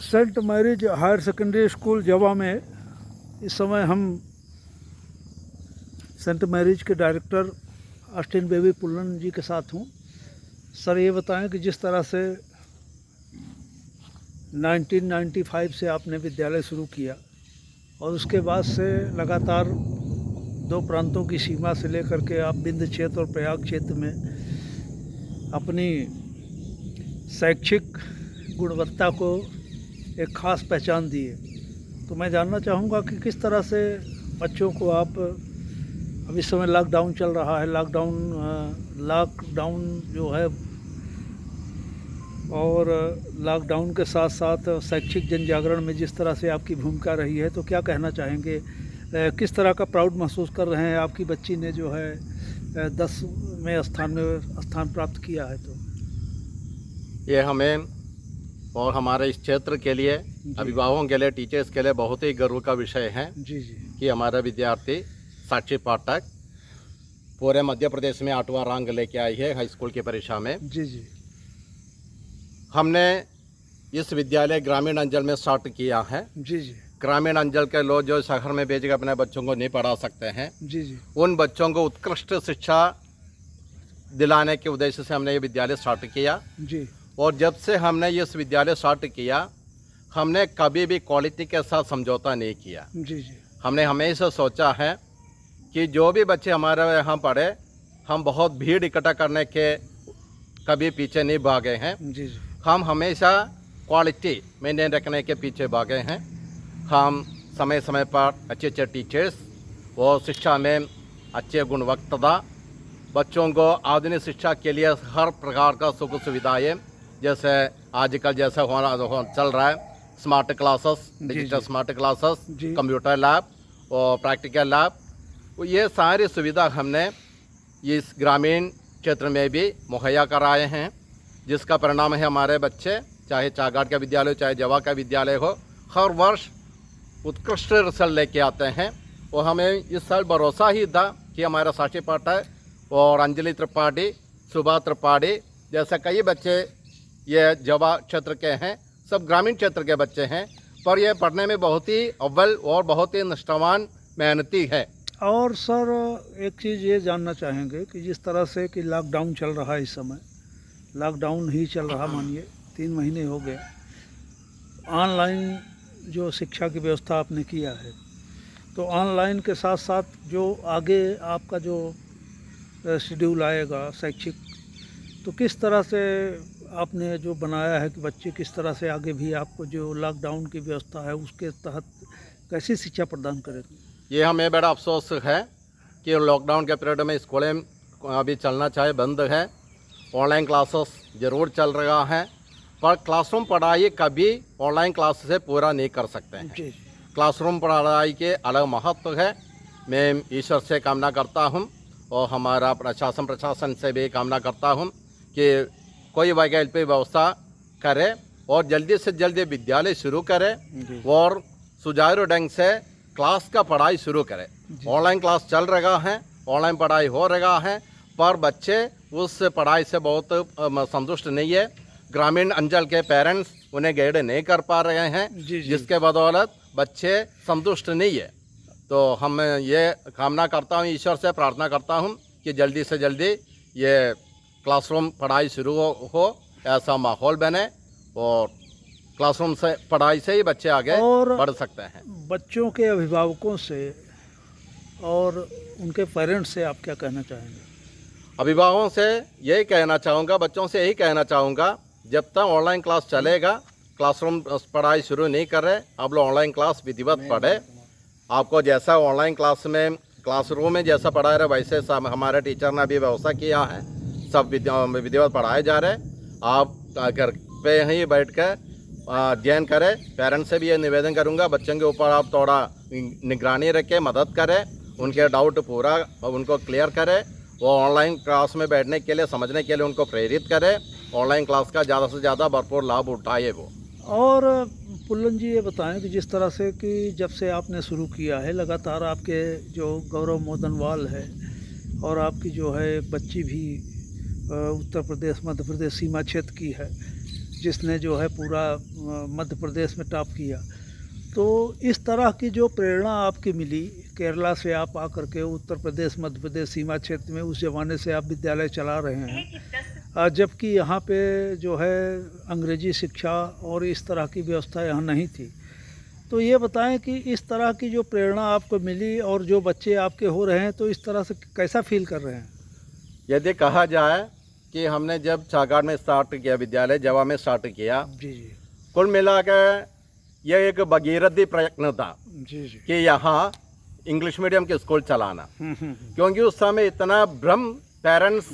Saint Mary's higher secondary school Jawa में इस समय हम सेंट मैरिज के director Austin Baby Pullan ji के साथ हूँ। सर ये बताएं कि जिस तरह से 1995 से आपने विद्यालय शुरू किया और उसके बाद से लगातार दो प्रांतों की सीमा से लेकर के आप बिंद क्षेत्र और प्रयाग क्षेत्र में अपनी शैक्षिक गुणवत्ता को एक ख़ास पहचान दिए, तो मैं जानना चाहूँगा कि किस तरह से बच्चों को आप, अब इस समय लॉकडाउन चल रहा है, लॉकडाउन जो है और लॉकडाउन के साथ साथ शैक्षिक जन जागरण में जिस तरह से आपकी भूमिका रही है, तो क्या कहना चाहेंगे, किस तरह का प्राउड महसूस कर रहे हैं आपकी बच्ची ने जो है 10वें स्थान प्राप्त किया है? तो ये हमें और हमारे इस क्षेत्र के लिए, अभिभावकों के लिए, टीचर्स के लिए बहुत ही गर्व का विषय है जी कि हमारा विद्यार्थी साक्षी पाठक पूरे मध्य प्रदेश में 8वां रैंक लेके आई है हाई स्कूल की परीक्षा में। जी। हमने इस विद्यालय ग्रामीण अंचल में स्टार्ट किया है। जी। ग्रामीण अंचल के लोग जो शहर में भेज कर अपने बच्चों को नहीं पढ़ा सकते हैं, जी। उन बच्चों को उत्कृष्ट शिक्षा दिलाने के उद्देश्य से हमने ये विद्यालय स्टार्ट किया। जी। और जब से हमने इस विद्यालय स्टार्ट किया, हमने कभी भी क्वालिटी के साथ समझौता नहीं किया। जी। हमने हमेशा सोचा है कि जो भी बच्चे हमारे यहाँ पढ़े, हम बहुत भीड़ इकट्ठा करने के कभी पीछे नहीं भागे हैं। जी। हम हमेशा क्वालिटी मेंटेन रखने के पीछे भागे हैं। हम समय समय पर अच्छे अच्छे टीचर्स और शिक्षा में अच्छे गुणवत्ता, बच्चों को आधुनिक शिक्षा के लिए हर प्रकार का सुख सुविधाएँ, जैसे आजकल जैसा चल रहा है, smart classes, digital smart classes, computer lab और प्रैक्टिकल लैब, ये सारी सुविधा हमने इस ग्रामीण क्षेत्र में भी मुहैया कराए हैं, जिसका परिणाम है हमारे बच्चे, चाहे चागाड़ का विद्यालय हो चाहे जवा का विद्यालय हो, हर वर्ष उत्कृष्ट रिजल्ट लेके आते हैं। और हमें इस साल भरोसा ही था कि हमारा साक्षी पाठक और अंजलि त्रिपाठी, सुभा त्रिपाठी जैसे कई बच्चे ये जवा क्षेत्र के हैं, सब ग्रामीण क्षेत्र के बच्चे हैं, पर ये पढ़ने में बहुत ही अव्वल और बहुत ही निष्ठावान मेहनती है। और सर एक चीज़ ये जानना चाहेंगे कि जिस तरह से कि लॉकडाउन चल रहा है, इस समय लॉकडाउन ही चल रहा, मानिए 3 महीने हो गए, ऑनलाइन जो शिक्षा की व्यवस्था आपने किया है, तो ऑनलाइन के साथ साथ जो आगे आपका जो शेड्यूल आएगा शैक्षिक, तो किस तरह से आपने जो बनाया है कि बच्चे किस तरह से आगे भी आपको जो लॉकडाउन की व्यवस्था है उसके तहत कैसी शिक्षा प्रदान करेंगे? ये हमें बड़ा अफसोस है कि लॉकडाउन के पीरियड में स्कूलें अभी चलना चाहे बंद है, ऑनलाइन क्लासेस ज़रूर चल रहा है, पर क्लासरूम पढ़ाई कभी ऑनलाइन क्लास से पूरा नहीं कर सकते हैं। जी। क्लासरूम पढ़ाई के अलग महत्व है। मैं ईश्वर से कामना करता हूँ और हमारा प्रशासन से भी कामना करता हूँ कि कोई वैकल्पिक व्यवस्था करे और जल्दी से जल्दी विद्यालय शुरू करे और सुचारू ढंग से क्लास का पढ़ाई शुरू करे। ऑनलाइन क्लास चल रहा है, ऑनलाइन पढ़ाई हो रहा है, पर बच्चे उस पढ़ाई से बहुत संतुष्ट नहीं है। ग्रामीण अंचल के पेरेंट्स उन्हें गाइड नहीं कर पा रहे हैं, जिसके बदौलत बच्चे संतुष्ट नहीं है। तो हम ये कामना करता हूँ, ईश्वर से प्रार्थना करता हूँ कि जल्दी से जल्दी ये क्लासरूम पढ़ाई शुरू हो, ऐसा माहौल बने और क्लासरूम से पढ़ाई से ही बच्चे आगे बढ़ सकते हैं। बच्चों के अभिभावकों से और उनके पेरेंट्स से आप क्या कहना चाहेंगे? अभिभावकों से यही कहना चाहूँगा, बच्चों से यही कहना चाहूँगा, जब तक ऑनलाइन क्लास चलेगा, क्लासरूम पढ़ाई शुरू नहीं कर रहे, आप लोग ऑनलाइन क्लास विधिवत पढ़े। आपको जैसा ऑनलाइन क्लास में क्लासरूम में जैसा पढ़ा रहे, वैसे हमारे टीचर ने भी व्यवस्था किया है, सब विधिवत पढ़ाए जा रहे। आप घर पे ही बैठ कर अध्ययन करें। पेरेंट्स से भी ये निवेदन करूंगा, बच्चों के ऊपर आप थोड़ा निगरानी रखें, मदद करें, उनके डाउट पूरा उनको क्लियर करें, वो ऑनलाइन क्लास में बैठने के लिए, समझने के लिए उनको प्रेरित करें, ऑनलाइन क्लास का ज़्यादा से ज़्यादा भरपूर लाभ उठाए वो। और पुल्लन जी ये बताएं कि जिस तरह से कि जब से आपने शुरू किया है, लगातार आपके जो गौरव मोदनवाल है और आपकी जो है बच्ची भी उत्तर प्रदेश मध्य प्रदेश सीमा क्षेत्र की है, जिसने जो है पूरा मध्य प्रदेश में टॉप किया। तो इस तरह की जो प्रेरणा आपकी मिली, केरला से आप आकर के उत्तर प्रदेश मध्य प्रदेश सीमा क्षेत्र में उस ज़माने से आप विद्यालय चला रहे हैं, जबकि यहाँ पे जो है अंग्रेजी शिक्षा और इस तरह की व्यवस्था यहाँ नहीं थी। तो ये बताएं कि इस तरह की जो प्रेरणा आपको मिली और जो बच्चे आपके हो रहे हैं, तो इस तरह से कैसा फील कर रहे हैं? यदि कहा जाए कि हमने जब छागाड़ में स्टार्ट किया, विद्यालय जवा में स्टार्ट किया, जी जी कुल मिलाकर यह एक भगीरथी प्रयत्न था जी जी। कि यहाँ इंग्लिश मीडियम के स्कूल चलाना, हम्म। क्योंकि उस समय इतना भ्रम पेरेंट्स,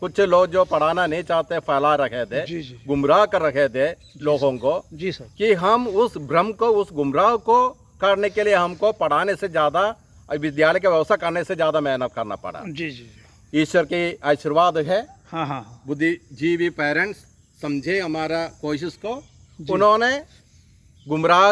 कुछ लोग जो पढ़ाना नहीं चाहते फैला रखे थे, जी जी गुमराह कर रखे थे लोगों को, जी सर। कि हम उस भ्रम को, उस गुमराह को करने के लिए हमको पढ़ाने से ज़्यादा, विद्यालय की व्यवस्था करने से ज़्यादा मेहनत करना पड़ा। जी जी। ईश्वर की आशीर्वाद है, हाँ हाँ। बुद्धिजीवी पेरेंट्स समझे हमारा कोशिश को, उन्होंने गुमराह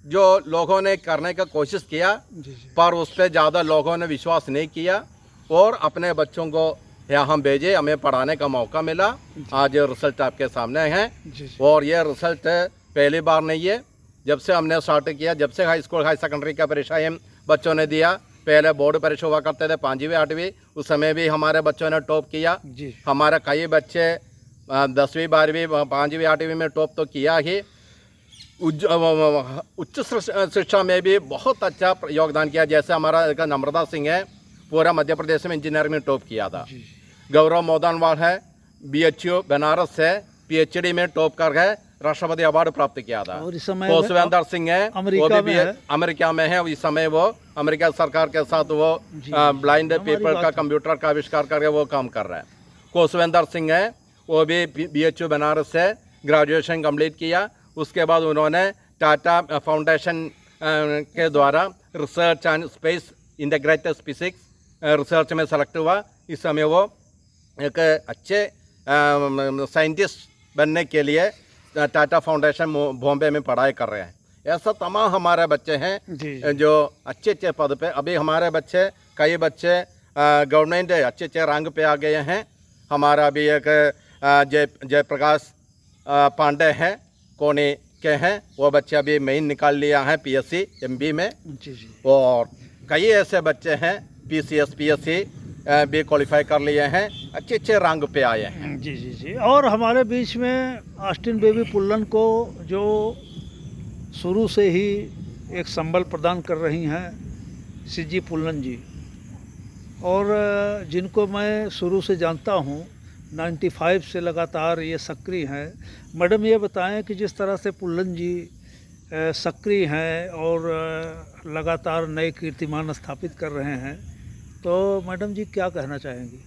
जो लोगों ने करने का कोशिश किया, जी जी पर उस पर ज़्यादा लोगों ने विश्वास नहीं किया और अपने बच्चों को यहाँ भेजे, हमें पढ़ाने का मौका मिला। आज रिजल्ट आपके सामने है जी। और ये रिजल्ट पहली बार नहीं है। जब से हमने स्टार्ट किया, जब से हाई स्कूल हाई सेकेंडरी का परीक्षाएं बच्चों ने दिया, पहले बोर्ड परीक्षा हुआ करते थे 5वीं 8वीं, उस समय भी हमारे बच्चों ने टॉप किया। जी। हमारे कई बच्चे 10वीं 12वीं 5वीं 8वीं में टॉप तो किया ही, उच्च शिक्षा में भी बहुत अच्छा योगदान किया। जैसे हमारा नम्रता सिंह है, पूरा मध्य प्रदेश में इंजीनियरिंग में टॉप किया था। गौरव मोदनवाल है, BHU बनारस से PhD में टॉप कर गए, राष्ट्रपति अवार्ड प्राप्त किया था। और इस समय कौशवेंद्र सिंह है, अमेरिका में है। अमेरिका में है। इस समय वो अमेरिका सरकार के साथ वो ब्लाइंड पीपल का कंप्यूटर का आविष्कार करके वो काम कर रहा है। कौशवेंद्र सिंह है, वो भी BHU बनारस से ग्रेजुएशन कंप्लीट किया। उसके बाद उन्होंने टाटा फाउंडेशन के द्वारा research and space integrated physics research में सेलेक्ट हुआ। इस समय वो एक अच्छे साइंटिस्ट बनने के लिए टाटा फाउंडेशन बॉम्बे में पढ़ाई कर रहे हैं। ऐसा तमाम हमारे बच्चे हैं जो अच्छे अच्छे पद पे। अभी हमारे बच्चे, कई बच्चे गवर्नमेंट अच्छे अच्छे रैंक पे आ गए हैं। हमारा भी एक जयप्रकाश पांडे हैं, कोने के हैं, वो बच्चे अभी मेन निकाल लिया है PSC MB में। जी जी। और कई ऐसे बच्चे हैं PCS PSC भी क्वालिफाई कर लिए हैं, अच्छे अच्छे रैंक पे आए हैं। जी जी जी। और हमारे बीच में ऑस्टिन बेबी पुल्लन को जो शुरू से ही एक संबल प्रदान कर रही हैं CG पुल्लन जी, और जिनको मैं शुरू से जानता हूँ, 95 से लगातार ये सक्रिय हैं। मैडम ये बताएं कि जिस तरह से पुल्लन जी सक्रिय हैं और लगातार नए कीर्तिमान स्थापित कर रहे हैं, तो मैडम जी क्या कहना चाहेंगी?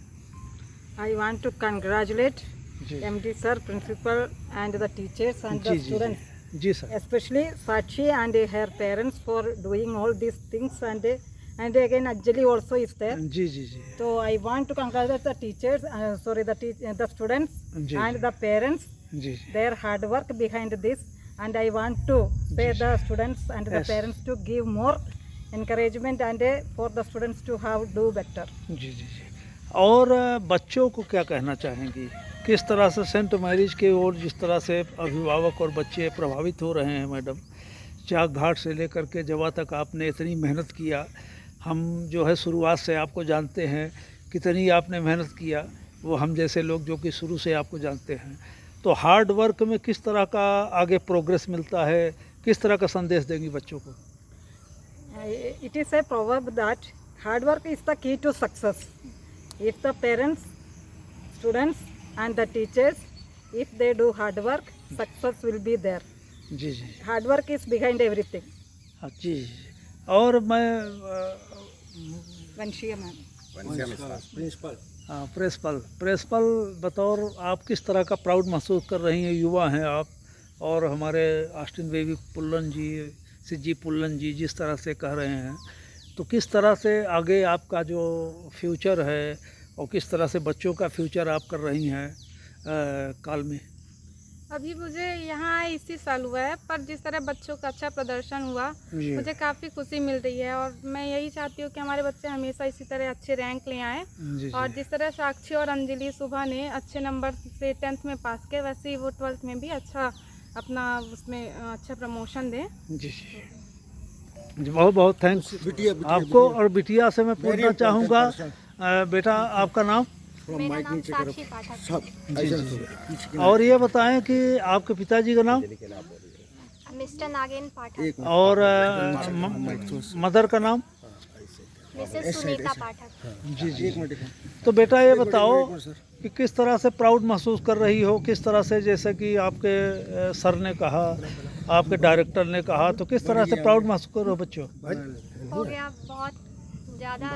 I want to congratulate जी MD sir, principal and the teachers and जी the students, जी sir. especially Sakshi and her parents for doing all these things, and again Anjali also is there. जी जी जी So I want to congratulate the teachers, the students जी and the parents, जी their hard work behind this, and I want to say the students and the Yes. parents to give more encouragement and for the students to have do better. जी जी जी। और बच्चों को क्या कहना चाहेंगी? किस तरह से सेंट मैरिज के ओर जिस तरह से अभिभावक और बच्चे प्रभावित हो रहे हैं मैडम, चाक घाट से लेकर के जवा तक आपने इतनी मेहनत किया। हम जो है शुरुआत से आपको जानते हैं, कितनी आपने मेहनत किया, वो हम जैसे लोग जो कि शुरू से आपको जानते हैं। तो हार्ड वर्क में किस तरह का आगे प्रोग्रेस मिलता है, किस तरह का संदेश देंगी बच्चों को? It is a proverb that hard work is the key to success. If the parents, students and the teachers, if they do hard work, success will be there. जी जी Hard work is behind everything. हाँ जी। और मैं Vanshia ma'am. हाँ, principal बतौर आप किस तरह का प्राउड महसूस कर रही हैं? युवा हैं आप, और हमारे ऑस्टिन बेबी पुल्लन जी, CG पुल्लन जी जिस तरह से कह रहे हैं, तो किस तरह से आगे आपका जो फ्यूचर है और किस तरह से बच्चों का फ्यूचर आप कर रही हैं काल में? अभी मुझे यहाँ इसी साल हुआ है, पर जिस तरह बच्चों का अच्छा प्रदर्शन हुआ जी मुझे काफ़ी खुशी मिल रही है और मैं यही चाहती हूँ कि हमारे बच्चे हमेशा इसी तरह अच्छे रैंक ले आएँ। जी और जी जिस तरह साक्षी और अंजलि सुबह ने अच्छे नंबर से 10th में पास किया, वैसे ही वो 12th में भी अच्छा अपना उसमें अच्छा प्रमोशन दें। जी जी, बहुत बहुत थैंक्स आपको। और बिटिया से मैं पूछना चाहूँगा, बेटा आपका नाम? मेरा नाम साक्षी पाठक। और ये बताएं कि आपके पिताजी का नाम मिस्टर नागेन पाठक। और मदर का नाम? मिसेस सुनीता पाठक। जी जी। तो बेटा ये बताओ कि किस तरह से प्राउड महसूस कर रही हो, किस तरह से, जैसे कि आपके सर ने कहा, आपके डायरेक्टर ने कहा, तो किस तरह से प्राउड महसूस कर रहे हो बच्चों? हो गया, बहुत ज़्यादा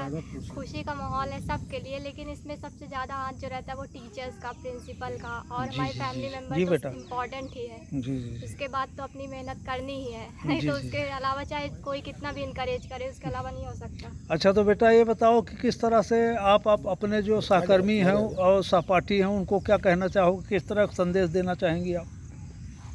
खुशी का माहौल है सबके लिए, लेकिन इसमें सबसे ज़्यादा हाथ जो रहता है वो टीचर्स का, प्रिंसिपल का और हमारे फैमिली जी मेम्बर बेटा। तो इम्पोर्टेंट ही है। जी जी उसके बाद तो अपनी मेहनत करनी ही है, नहीं तो उसके अलावा चाहे कोई कितना भी इनकरेज करे उसके अलावा नहीं हो सकता। अच्छा, तो बेटा ये बताओ कि किस तरह से आप अपने जो सहकर्मी हैं और सहपाठी हैं उनको क्या कहना चाहोगे, किस तरह का संदेश देना चाहेंगी आप?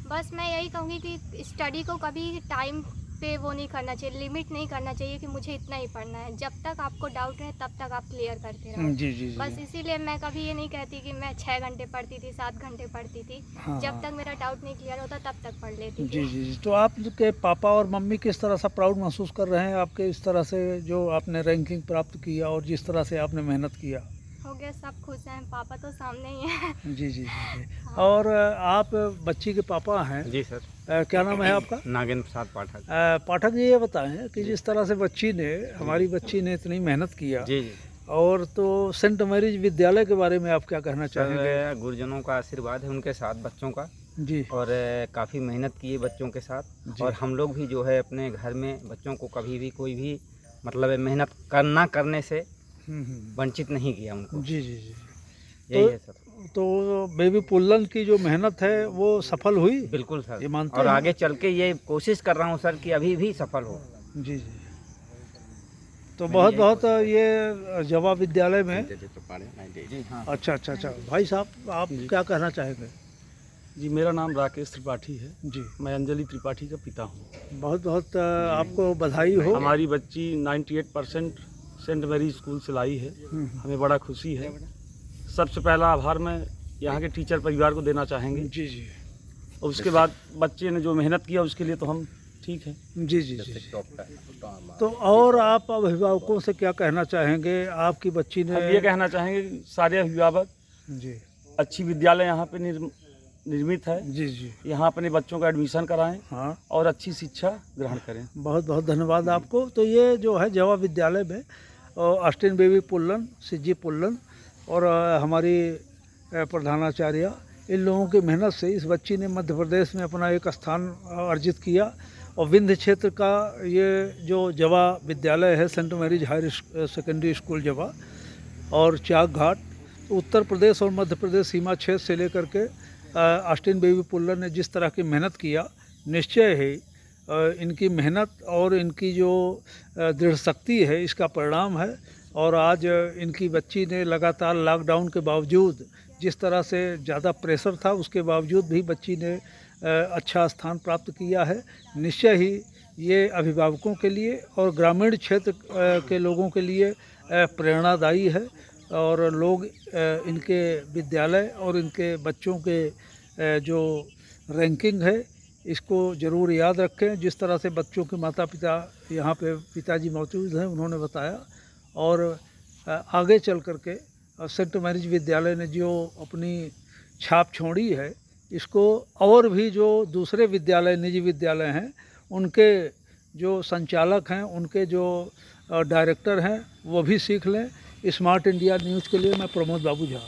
बस मैं यही कहूँगी कि स्टडी को कभी टाइम पे वो नहीं करना चाहिए, लिमिट नहीं करना चाहिए कि मुझे इतना ही पढ़ना है। जब तक आपको डाउट है तब तक आप क्लियर करते रहो। जी जी बस जी। इसीलिए मैं कभी ये नहीं कहती कि मैं 6 घंटे पढ़ती थी, 7 घंटे पढ़ती थी। हाँ, जब हाँ। तक मेरा डाउट नहीं क्लियर होता तब तक पढ़ लेती जी थी। जी जी। तो आपके पापा और मम्मी किस तरह से प्राउड महसूस कर रहे हैं आपके इस तरह से जो आपने रैंकिंग प्राप्त किया और जिस तरह से आपने मेहनत किया? हो गया, सब खुश हैं, पापा तो सामने ही हैं। जी जी जी जी। और आप बच्ची के पापा हैं, जी सर, क्या नाम है आपका? नागेंद्र प्रसाद पाठक। पाठक जी, ये बताएं कि जिस तरह से हमारी बच्ची ने इतनी मेहनत किया, जी जी और तो सेंट मैरिज विद्यालय के बारे में आप क्या कहना चाहेंगे? सर, गुरुजनों का आशीर्वाद है उनके साथ बच्चों का, जी और काफ़ी मेहनत की है बच्चों के साथ। जी। और हम लोग भी जो है अपने घर में बच्चों को कभी भी कोई भी मतलब मेहनत करने से वंचित नहीं किया उनको। जी जी जी। यही तो- है सर। तो बेबी पुल्लन की जो मेहनत है वो सफल हुई? बिल्कुल सर, ये मानते और हैं? आगे चल के ये कोशिश कर रहा हूँ सर कि अभी भी सफल हो। जी जी। तो बहुत बहुत ये जवा विद्यालय में। जी हाँ। अच्छा अच्छा अच्छा, भाई साहब आप क्या कहना चाहेंगे? जी, मेरा नाम राकेश त्रिपाठी है। जी, मैं अंजलि त्रिपाठी का पिता हूँ। बहुत बहुत आपको बधाई हो। हमारी बच्ची 98% सेंट मैरी स्कूल से लाई है। हमें बड़ा खुशी है। सबसे पहला आभार मैं यहाँ के टीचर परिवार को देना चाहेंगे, जी जी और उसके बाद बच्चे ने जो मेहनत किया उसके लिए तो हम ठीक है। जी जी जी। तो और आप अभिभावकों से क्या कहना चाहेंगे? आपकी बच्ची हम ने ये कहना चाहेंगे कि सारे अभिभावक, जी अच्छी विद्यालय यहाँ पे निर्मित है, जी जी यहाँ अपने बच्चों का एडमिशन कराएं हाँ, और अच्छी शिक्षा ग्रहण करें। बहुत बहुत धन्यवाद आपको। तो ये जो है जवा विद्यालय में ऑस्टिन बेबी पुल्लन, सिजी पुल्लन और हमारी प्रधानाचार्य, इन लोगों की मेहनत से इस बच्ची ने मध्य प्रदेश में अपना एक स्थान अर्जित किया। और विंध्य क्षेत्र का ये जो जवा विद्यालय है, saint Mary's higher secondary school Jawa और चाक घाट, उत्तर प्रदेश और मध्य प्रदेश सीमा क्षेत्र से लेकर के ऑस्टिन बेबी पुल्लन ने जिस तरह की मेहनत किया, निश्चय ही इनकी मेहनत और इनकी जो दृढ़ शक्ति है इसका परिणाम है। और आज इनकी बच्ची ने लगातार लॉकडाउन के बावजूद, जिस तरह से ज़्यादा प्रेशर था उसके बावजूद भी बच्ची ने अच्छा स्थान प्राप्त किया है। निश्चय ही ये अभिभावकों के लिए और ग्रामीण क्षेत्र के लोगों के लिए प्रेरणादायी है। और लोग इनके विद्यालय और इनके बच्चों के जो रैंकिंग है इसको ज़रूर याद रखें। जिस तरह से बच्चों के माता पिता यहाँ पे पिताजी मौजूद हैं, उन्होंने बताया, और आगे चल कर के सेंट मैरिज विद्यालय ने जो अपनी छाप छोड़ी है, इसको और भी जो दूसरे विद्यालय, निजी विद्यालय हैं, उनके जो संचालक हैं, उनके जो डायरेक्टर हैं, वो भी सीख लें। स्मार्ट इंडिया न्यूज़ के लिए मैं प्रमोद बाबू झा।